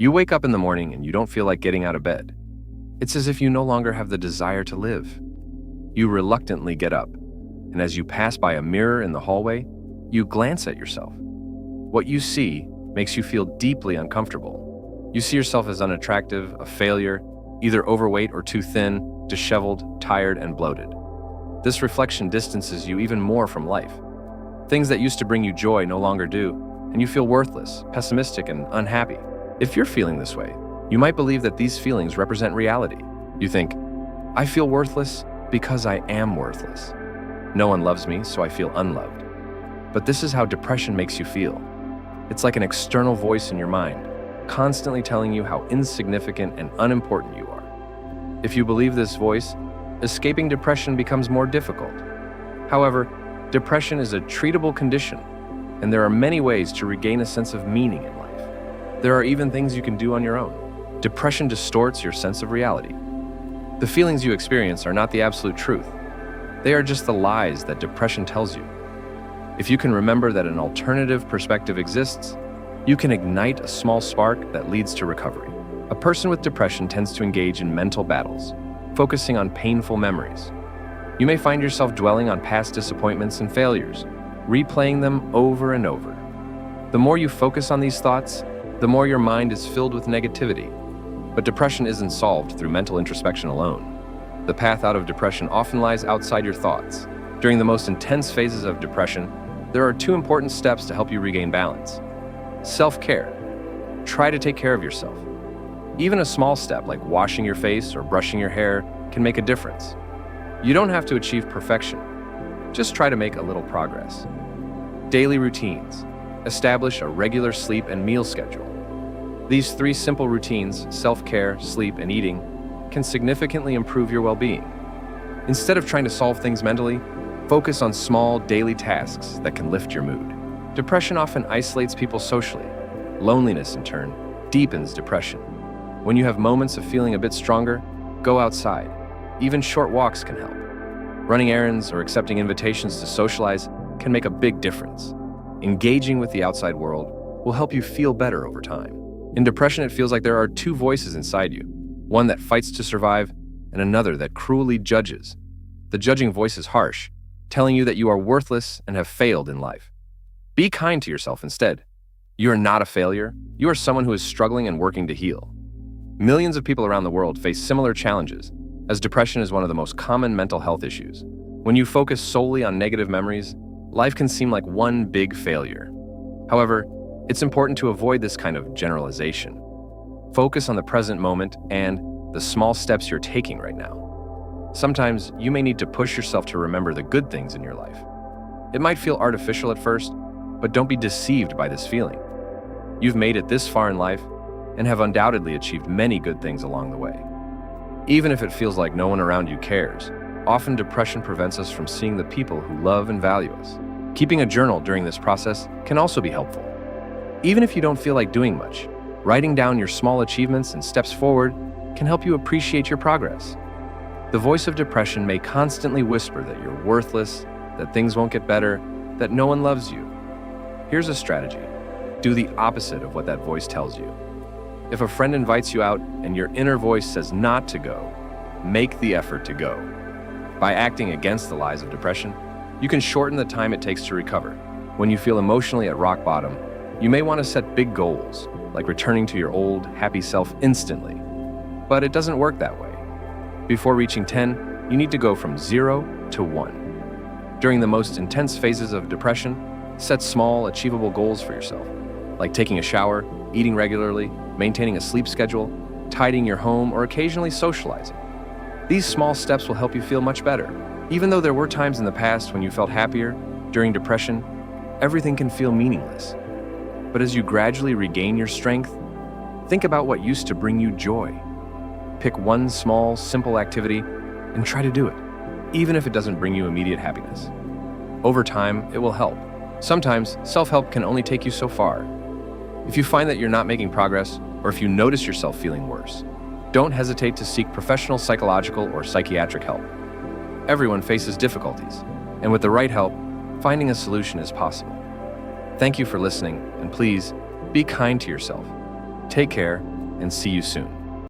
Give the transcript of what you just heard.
You wake up in the morning and you don't feel like getting out of bed. It's as if you no longer have the desire to live. You reluctantly get up, and as you pass by a mirror in the hallway, you glance at yourself. What you see makes you feel deeply uncomfortable. You see yourself as unattractive, a failure, either overweight or too thin, disheveled, tired, and bloated. This reflection distances you even more from life. Things that used to bring you joy no longer do, and you feel worthless, pessimistic, and unhappy. If you're feeling this way, you might believe that these feelings represent reality. You think, I feel worthless because I am worthless. No one loves me, so I feel unloved. But this is how depression makes you feel. It's like an external voice in your mind, constantly telling you how insignificant and unimportant you are. If you believe this voice, escaping depression becomes more difficult. However, depression is a treatable condition, and there are many ways to regain a sense of meaning in life. There are even things you can do on your own. Depression distorts your sense of reality. The feelings you experience are not the absolute truth. They are just the lies that depression tells you. If you can remember that an alternative perspective exists, you can ignite a small spark that leads to recovery. A person with depression tends to engage in mental battles, focusing on painful memories. You may find yourself dwelling on past disappointments and failures, replaying them over and over. The more you focus on these thoughts, the more your mind is filled with negativity. But depression isn't solved through mental introspection alone. The path out of depression often lies outside your thoughts. During the most intense phases of depression, there are 2 important steps to help you regain balance. Self-care. Try to take care of yourself. Even a small step like washing your face or brushing your hair can make a difference. You don't have to achieve perfection. Just try to make a little progress. Daily routines. Establish a regular sleep and meal schedule. These 3 simple routines, self-care, sleep, and eating, can significantly improve your well-being. Instead of trying to solve things mentally, focus on small daily tasks that can lift your mood. Depression often isolates people socially. Loneliness, in turn, deepens depression. When you have moments of feeling a bit stronger, go outside. Even short walks can help. Running errands or accepting invitations to socialize can make a big difference. Engaging with the outside world will help you feel better over time. In depression, it feels like there are 2 voices inside you, one that fights to survive and another that cruelly judges. The judging voice is harsh, telling you that you are worthless and have failed in life. Be kind to yourself instead. You are not a failure. You are someone who is struggling and working to heal. Millions of people around the world face similar challenges, as depression is one of the most common mental health issues. When you focus solely on negative memories, life can seem like one big failure. However, it's important to avoid this kind of generalization. Focus on the present moment and the small steps you're taking right now. Sometimes you may need to push yourself to remember the good things in your life. It might feel artificial at first, but don't be deceived by this feeling. You've made it this far in life and have undoubtedly achieved many good things along the way. Even if it feels like no one around you cares, often depression prevents us from seeing the people who love and value us. Keeping a journal during this process can also be helpful. Even if you don't feel like doing much, writing down your small achievements and steps forward can help you appreciate your progress. The voice of depression may constantly whisper that you're worthless, that things won't get better, that no one loves you. Here's a strategy. Do the opposite of what that voice tells you. If a friend invites you out and your inner voice says not to go, make the effort to go. By acting against the lies of depression, you can shorten the time it takes to recover. When you feel emotionally at rock bottom, you may want to set big goals, like returning to your old, happy self instantly. But it doesn't work that way. Before reaching 10, you need to go from 0 to 1. During the most intense phases of depression, set small, achievable goals for yourself, like taking a shower, eating regularly, maintaining a sleep schedule, tidying your home, or occasionally socializing. These small steps will help you feel much better. Even though there were times in the past when you felt happier, during depression, everything can feel meaningless. But as you gradually regain your strength, think about what used to bring you joy. Pick one small, simple activity and try to do it, even if it doesn't bring you immediate happiness. Over time, it will help. Sometimes, self-help can only take you so far. If you find that you're not making progress, or if you notice yourself feeling worse, don't hesitate to seek professional psychological or psychiatric help. Everyone faces difficulties, and with the right help, finding a solution is possible. Thank you for listening, and please, be kind to yourself. Take care and see you soon.